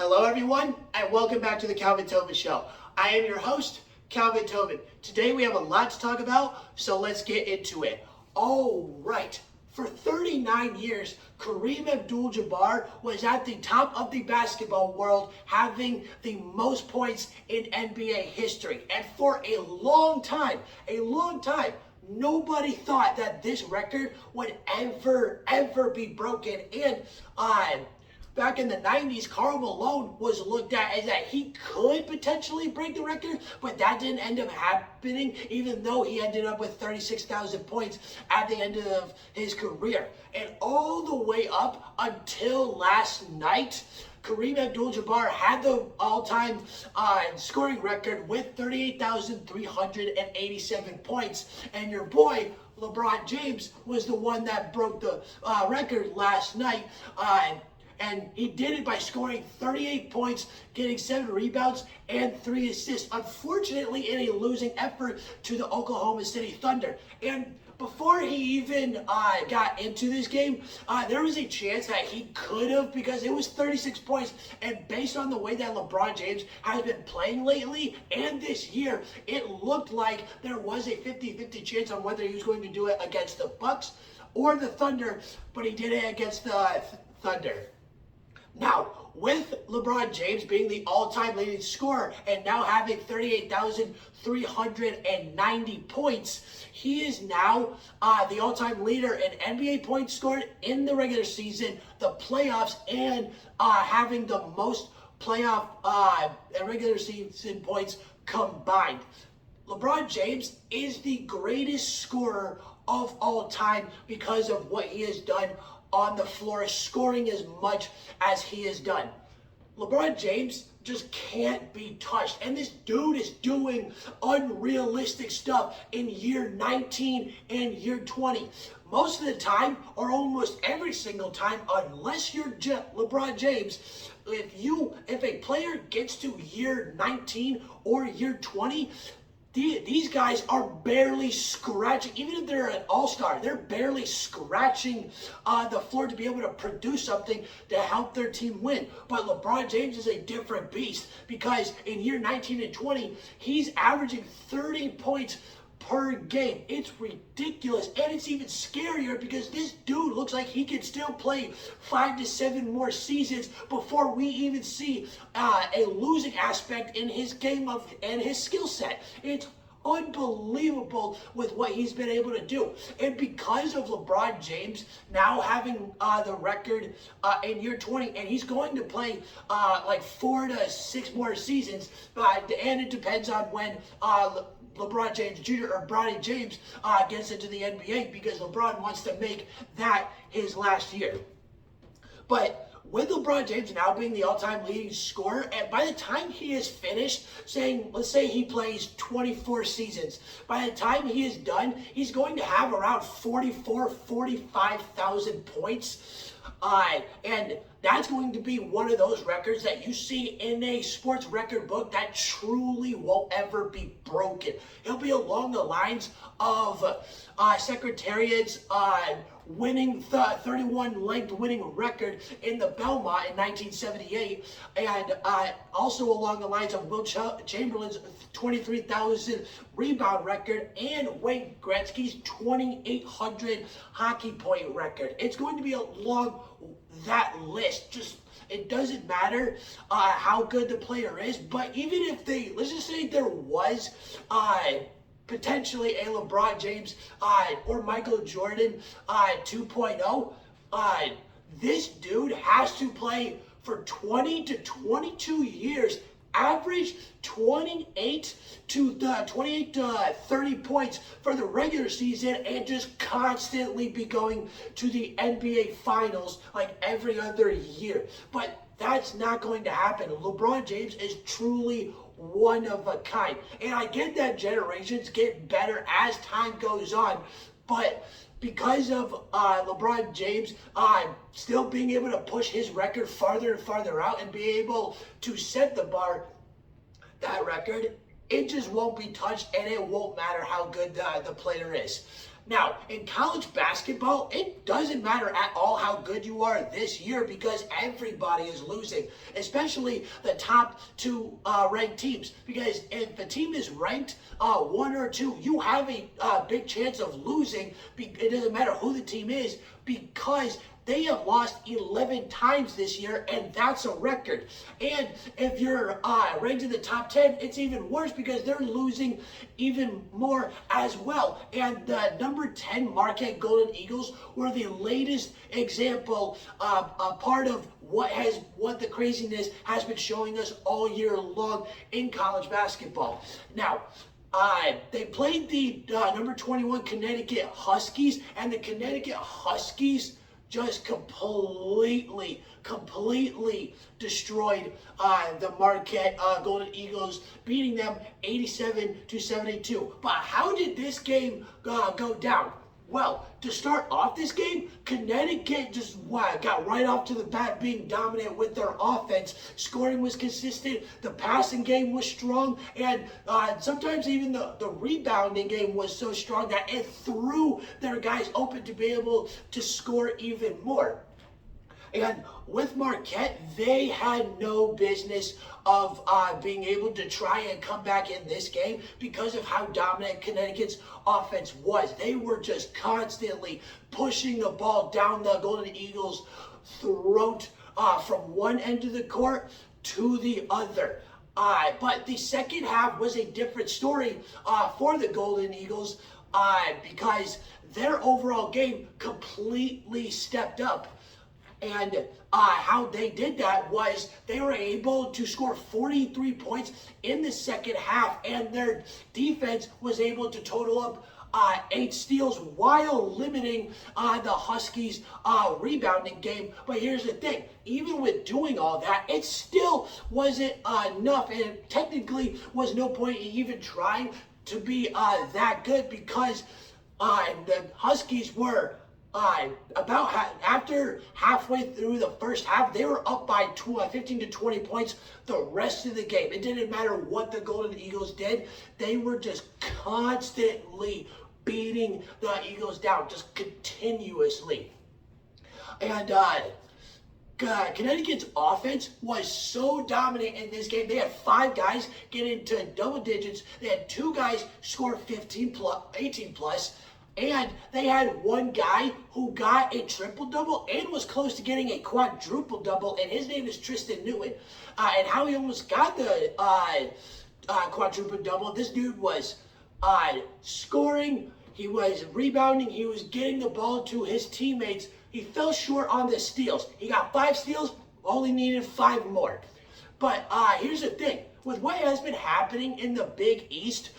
Hello everyone, and welcome back to the Calvin Tobin Show. I am your host, Calvin Tobin. Today we have a lot to talk about, so let's get into it. All right, for 39 years, KAREEM ABDUL-JABBAAR was at the top of the basketball world, having the most points in NBA history. And for a long time, nobody thought that this record would ever be broken. And back in the 90s, Karl Malone was looked at as that he could potentially break the record, but that didn't end up happening, even though he ended up with 36,000 points at the end of his career. And all the way up until last night, KAREEM ABDUL-JABBAAR had the all-time scoring record with 38,387 points, and your boy LeBron James was the one that broke the record last night. And he did it by scoring 38 points, getting 7 rebounds, and 3 assists. Unfortunately, in a losing effort to the Oklahoma City Thunder. And before he even got into this game, there was a chance that he could have, because it was 36 points. And based on the way that LeBron James has been playing lately and this year, it looked like there was a 50-50 chance on whether he was going to do it against the Bucks or the Thunder, but he did it against the Thunder. Now, with LeBron James being the all-time leading scorer and now having 38,390 points, he is now the all-time leader in NBA points scored in the regular season, the playoffs, and having the most playoff and regular season points combined. LeBron James is the greatest scorer of all time because of what he has done on the floor, scoring as much as he has done. LeBron James just can't be touched. And this dude is doing unrealistic stuff in year 19 and year 20. Most of the time, or almost every single time, unless you're LeBron James, if a player gets to year 19 or year 20, these guys are barely scratching. Even if they're an all-star, they're barely scratching the floor to be able to produce something to help their team win. But LeBron James is a different beast, because in year 19 and 20, he's averaging 30 points per game. It's ridiculous, and it's even scarier because this dude looks like he can still play 5 to 7 more seasons before we even see a losing aspect in his game and his skill set. It's unbelievable with what he's been able to do. And because of LeBron James now having the record in year 20, and he's going to play like 4 to 6 more seasons, and it depends on when LeBron James Jr. or Bronny James gets into the NBA, because LeBron wants to make that his last year. But with LeBron James now being the all-time leading scorer, and by the time he is finished, let's say he plays 24 seasons, by the time he is done, he's going to have around 45,000 points. And that's going to be one of those records that you see in a sports record book that truly won't ever be broken. It'll be along the lines of Secretariat's winning 31 length winning record in the Belmont in 1978, and also along the lines of Will Chamberlain's 23,000 rebound record and Wayne Gretzky's 2,800 hockey point record. It's going to be along that list. It doesn't matter how good the player is, but even if let's just say there was potentially a LeBron James or Michael Jordan 2.0, this dude has to play for 20 to 22 years, average 28 to 30 points for the regular season, and just constantly be going to the NBA Finals like every other year. But that's not going to happen. LeBron James is truly one of a kind. And I get that generations get better as time goes on, but because of LeBron James still being able to push his record farther and farther out and be able to set the bar, that record, it just won't be touched, and it won't matter how good the player is. Now, in college basketball, it doesn't matter at all how good you are this year because everybody is losing, especially the top two ranked teams. Because if a team is ranked 1 or 2, you have a big chance of losing. It doesn't matter who the team is because they have lost 11 times this year, and that's a record. And if you're ranked in the top 10, it's even worse because they're losing even more as well. And the number 10 Marquette Golden Eagles were the latest example, a part of what the craziness has been showing us all year long in college basketball. Now, they played the number 21 Connecticut Huskies, and the Connecticut Huskies just completely destroyed the Marquette Golden Eagles, beating them 87-72. But how did this game go down? Well, to start off this game, Connecticut just got right off to the bat being dominant with their offense. Scoring was consistent, the passing game was strong, and sometimes even the rebounding game was so strong that it threw their guys open to be able to score even more. And with Marquette, they had no business of being able to try and come back in this game because of how dominant Connecticut's offense was. They were just constantly pushing the ball down the Golden Eagles' throat from one end of the court to the other. But the second half was a different story for the Golden Eagles because their overall game completely stepped up. And how they did that was they were able to score 43 points in the second half, and their defense was able to total up 8 steals while limiting the Huskies' rebounding game. But here's the thing, even with doing all that, it still wasn't enough, and it technically was no point in even trying to be that good because the Huskies were after halfway through the first half, they were up by 15 to 20 points the rest of the game. It didn't matter what the Golden Eagles did. They were just constantly beating the Eagles down, just continuously. And Connecticut's offense was so dominant in this game. They had 5 guys get into double digits. They had 2 guys score 18 plus. And they had 1 guy who got a triple-double and was close to getting a quadruple-double, and his name is Tristan Newton. And how he almost got the quadruple-double, this dude was scoring, he was rebounding, he was getting the ball to his teammates. He fell short on the steals. He got 5 steals, only needed 5 more. But here's the thing. With what has been happening in the Big East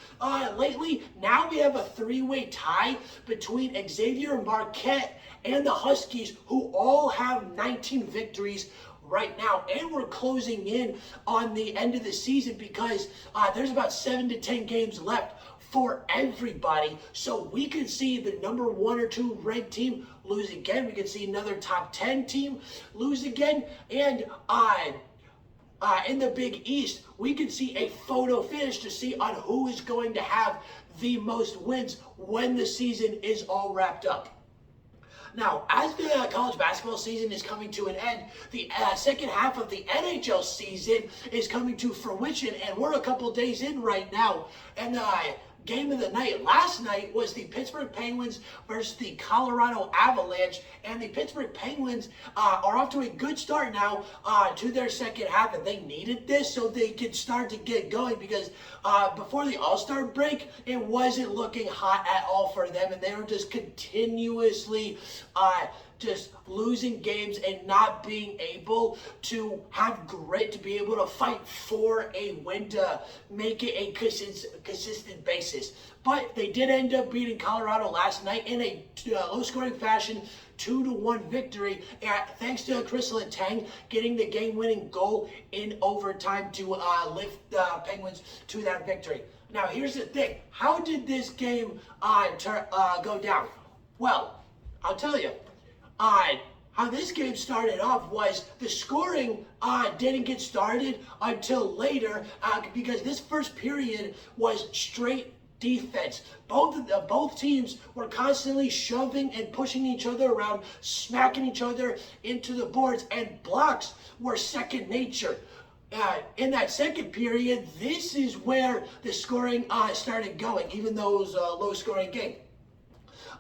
lately, now we have a 3-way tie between Xavier, Marquette, and the Huskies, who all have 19 victories right now. And we're closing in on the end of the season because there's about 7 to 10 games left for everybody. So we could see the number 1 or 2 ranked team lose again. We could see another top 10 team lose again. And in the Big East, we can see a photo finish to see on who is going to have the most wins when the season is all wrapped up. Now, as the college basketball season is coming to an end, the second half of the NHL season is coming to fruition, and we're a couple days in right now. And game of the night last night was the Pittsburgh Penguins versus the Colorado Avalanche, and the Pittsburgh Penguins are off to a good start now to their second half, and they needed this so they could start to get going because before the All-Star break, it wasn't looking hot at all for them, and they were just continuously just losing games and not being able to have grit to be able to fight for a win to make it a consistent basis. But they did end up beating Colorado last night in a low-scoring fashion, 2-1 victory, thanks to Chris Letang getting the game-winning goal in overtime to lift the Penguins to that victory. Now, here's the thing. How did this game go down? Well, I'll tell you. How this game started off was the scoring didn't get started until later because this first period was straight defense. Both teams were constantly shoving and pushing each other around, smacking each other into the boards, and blocks were second nature. In that second period, this is where the scoring started going, even though it was a low-scoring game.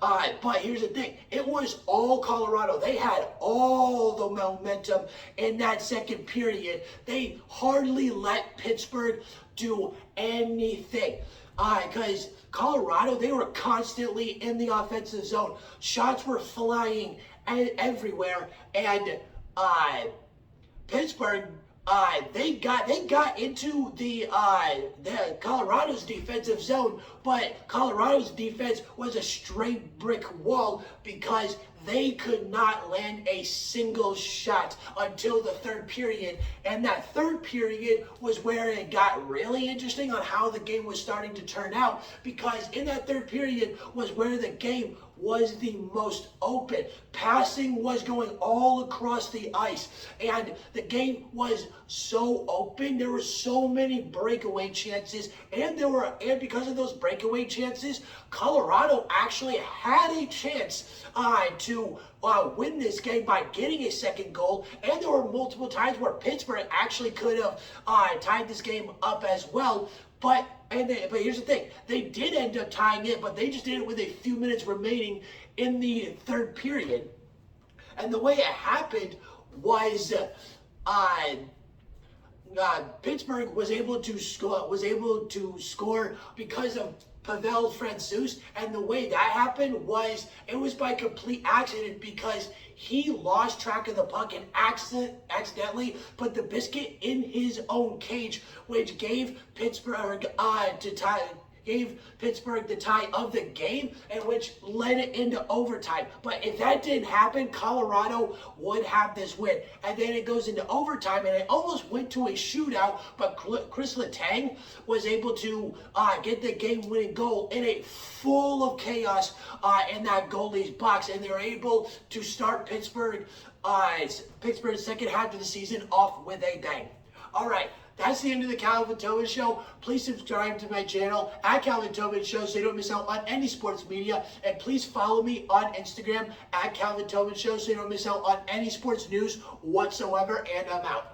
But here's the thing. It was all Colorado. They had all the momentum in that second period. They hardly let Pittsburgh do anything. Because Colorado, they were constantly in the offensive zone. Shots were flying everywhere. And Pittsburgh, they got into the Colorado's defensive zone, but Colorado's defense was a straight brick wall because they could not land a single shot until the third period. And that third period was where it got really interesting on how the game was starting to turn out, because in that third period was where the game was the most open. Passing was going all across the ice, and the game was so open. There were so many breakaway chances, and because of those breakaway chances, Colorado actually had a chance to win this game by getting a second goal. And there were multiple times where Pittsburgh actually could have tied this game up as well. But here's the thing. They did end up tying it, but they just did it with a few minutes remaining in the third period. And the way it happened was Pittsburgh was able to score because of Pavel Francouz, and the way that happened was it was by complete accident, because he lost track of the puck and accidentally put the biscuit in his own cage, which gave Pittsburgh the tie of the game, and which led it into overtime. But if that didn't happen, Colorado would have this win. And then it goes into overtime, and it almost went to a shootout, but Chris Letang was able to get the game-winning goal in a full of chaos in that goalie's box, and they were able to start Pittsburgh's second half of the season off with a bang. All right. That's the end of the Calvin Tobin Show. Please subscribe to my channel at Calvin Tobin Show so you don't miss out on any sports media. And please follow me on Instagram at Calvin Tobin Show so you don't miss out on any sports news whatsoever. And I'm out.